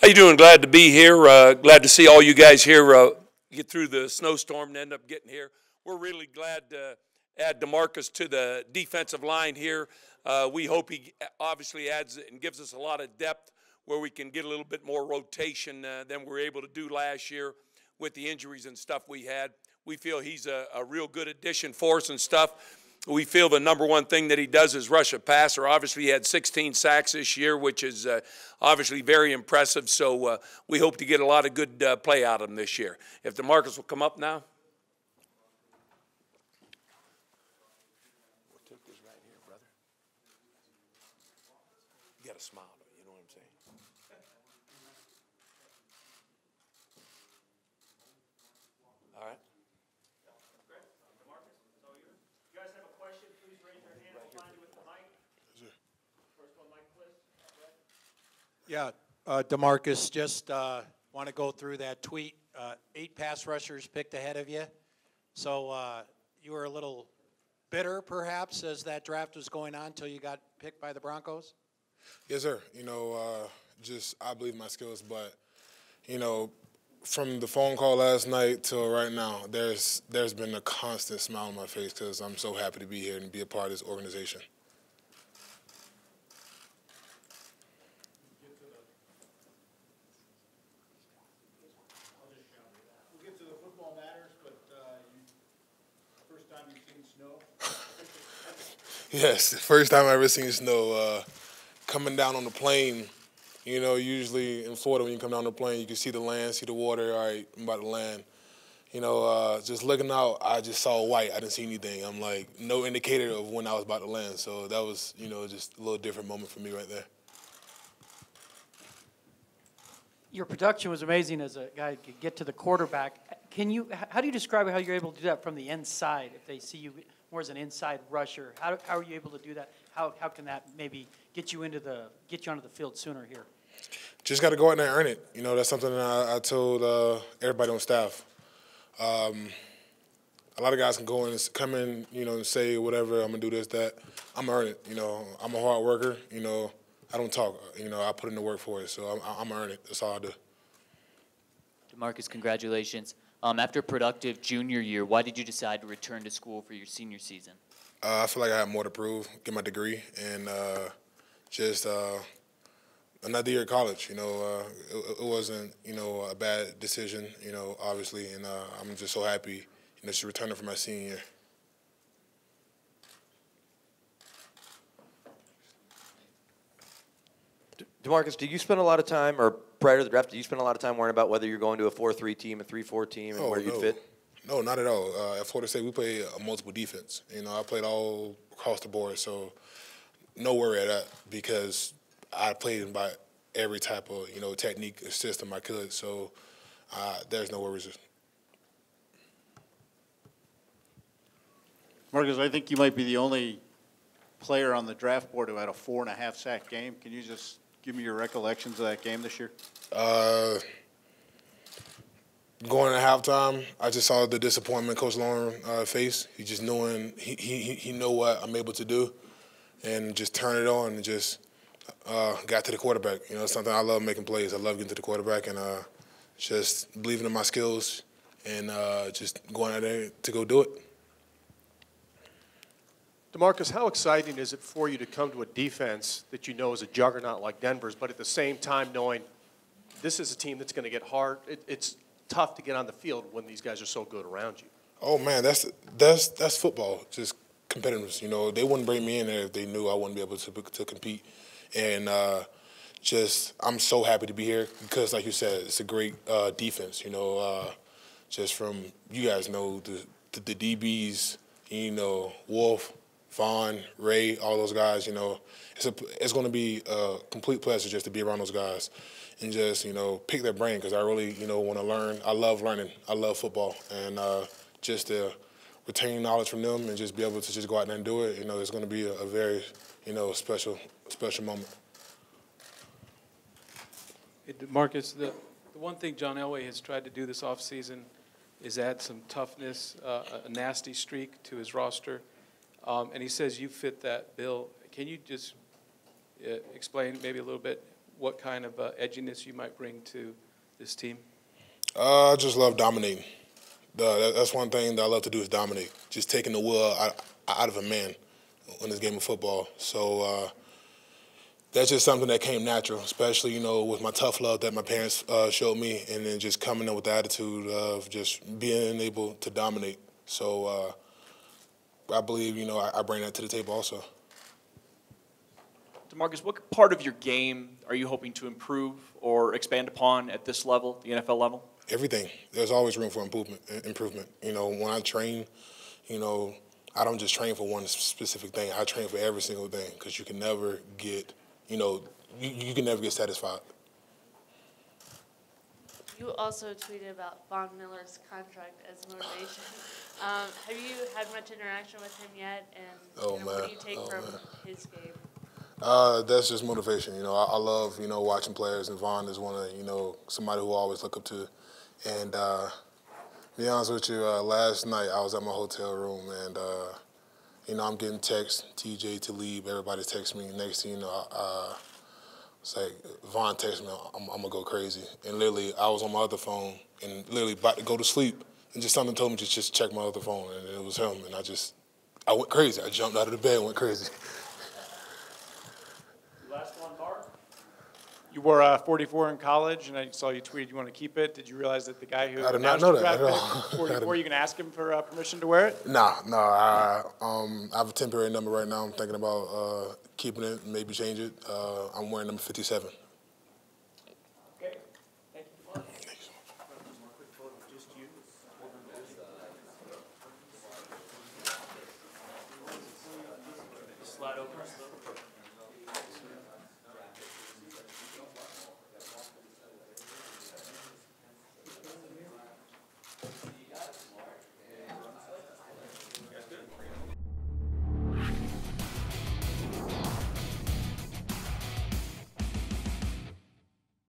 How you doing? Glad to be here. Glad to see all you guys here get through the snowstorm and end up getting here. We're really glad to add DeMarcus to the defensive line here. We hope he obviously adds and gives us a lot of depth where we can get a little bit more rotation than we were able to do last year with the injuries and stuff we had. We feel he's a real good addition for us and stuff. We feel the number one thing that he does is rush a passer. Obviously, he had 16 sacks this year, which is obviously very impressive. So we hope to get a lot of good play out of him this year. If DeMarcus will come up now. We'll take this right here, brother. You got to smile, you know what I'm saying? All right. Yeah, DeMarcus, just want to go through that tweet. 8 pass rushers picked ahead of you. So you were a little bitter, perhaps, as that draft was going on until you got picked by the Broncos? Yes, sir. You know, I believe my skills, but, you know, from the phone call last night till right now, there's been a constant smile on my face because I'm so happy to be here and be a part of this organization. Yes, the first time I ever seen snow. Coming down on the plane, you know, usually in Florida when you come down the plane, you can see the land, see the water. All right, I'm about to land. You know, just looking out, I just saw white. I didn't see anything. I'm like, no indicator of when I was about to land. So that was, you know, just a little different moment for me right there. Your production was amazing as a guy could get to the quarterback. How do you describe how you're able to do that from the inside if they see you more as an inside rusher? How are you able to do that? How can that maybe get you onto the field sooner here? Just got to go out there and earn it. You know, that's something that I told everybody on staff. A lot of guys can go in and come in, you know, and say whatever, I'm going to do this, that. I'm going to earn it. You know, I'm a hard worker. You know, I don't talk. You know, I put in the work for it, so I'm going to earn it. That's all I do. DeMarcus, congratulations. After a productive junior year, why did you decide to return to school for your senior season? I feel like I had more to prove, get my degree, and just another year at college. You know, it wasn't, you know, a bad decision, you know, obviously, and I'm just so happy, you know, to return for my senior year. DeMarcus, do you spend a lot of time, or prior to the draft, do you spend a lot of time worrying about whether you're going to a 4-3 team, a 3-4 team, and where you'd fit? No, not at all. At Florida State, we play a multiple defense. You know, I played all across the board, so no worry at that because I played in by every type of, you know, technique system I could. So there's no worries. Marcus, I think you might be the only player on the draft board who had a 4.5 sack game. Can you just give me your recollections of that game this year? Going at halftime, I just saw the disappointment Coach Lauren face. He just knowing he know what I'm able to do, and just turn it on and just got to the quarterback. You know, it's something I love making plays. I love getting to the quarterback and just believing in my skills and just going out there to go do it. DeMarcus, how exciting is it for you to come to a defense that you know is a juggernaut like Denver's, but at the same time knowing this is a team that's going to get hard? It's tough to get on the field when these guys are so good around you. Oh man, that's football. Just competitiveness. You know, they wouldn't bring me in there if they knew I wouldn't be able to compete. And just I'm so happy to be here because, like you said, it's a great defense. You know, just from you guys know the DBs. You know, Wolf, Vaughn, Ray, all those guys. You know, it's going to be a complete pleasure just to be around those guys. And just, you know, pick their brain because I really, you know, want to learn. I love learning. I love football. And just to retain knowledge from them and just be able to just go out there and do it, you know, it's going to be a very, you know, special moment. Hey, Marcus, the one thing John Elway has tried to do this offseason is add some toughness, a nasty streak to his roster. And he says you fit that bill. Can you just explain maybe a little bit what kind of edginess you might bring to this team? I just love dominating. That's one thing that I love to do is dominate. Just taking the will out of a man in this game of football. So that's just something that came natural, especially, with my tough love that my parents showed me, and then just coming in with the attitude of just being able to dominate. So I believe, I bring that to the table also. DeMarcus, what part of your game are you hoping to improve or expand upon at this level, the NFL level? Everything. There's always room for improvement. When I train, I don't just train for one specific thing. I train for every single thing because you can never get, you can never get satisfied. You also tweeted about Von Miller's contract as motivation. Have you had much interaction with him yet? And what do you take from his game? That's just motivation. I love, watching players, and Von is one of, somebody who I always look up to. And to be honest with you, last night I was at my hotel room, and I'm getting texts, TJ, Talib, everybody's texting me. Next thing you know, it's like Von texted me, I'm gonna go crazy. And literally, I was on my other phone and literally about to go to sleep, and just something told me to just check my other phone, and it was him. And I went crazy. I jumped out of the bed and went crazy. Last one, Bar. You wore 44 in college, and I saw you tweeted you want to keep it. Did you realize that the guy who I did not know that at all. 44, you going to ask him for permission to wear it? No. I have a temporary number right now. I'm thinking about keeping it, maybe change it. I'm wearing number 57. Okay. Thank you, Mark. Slide over.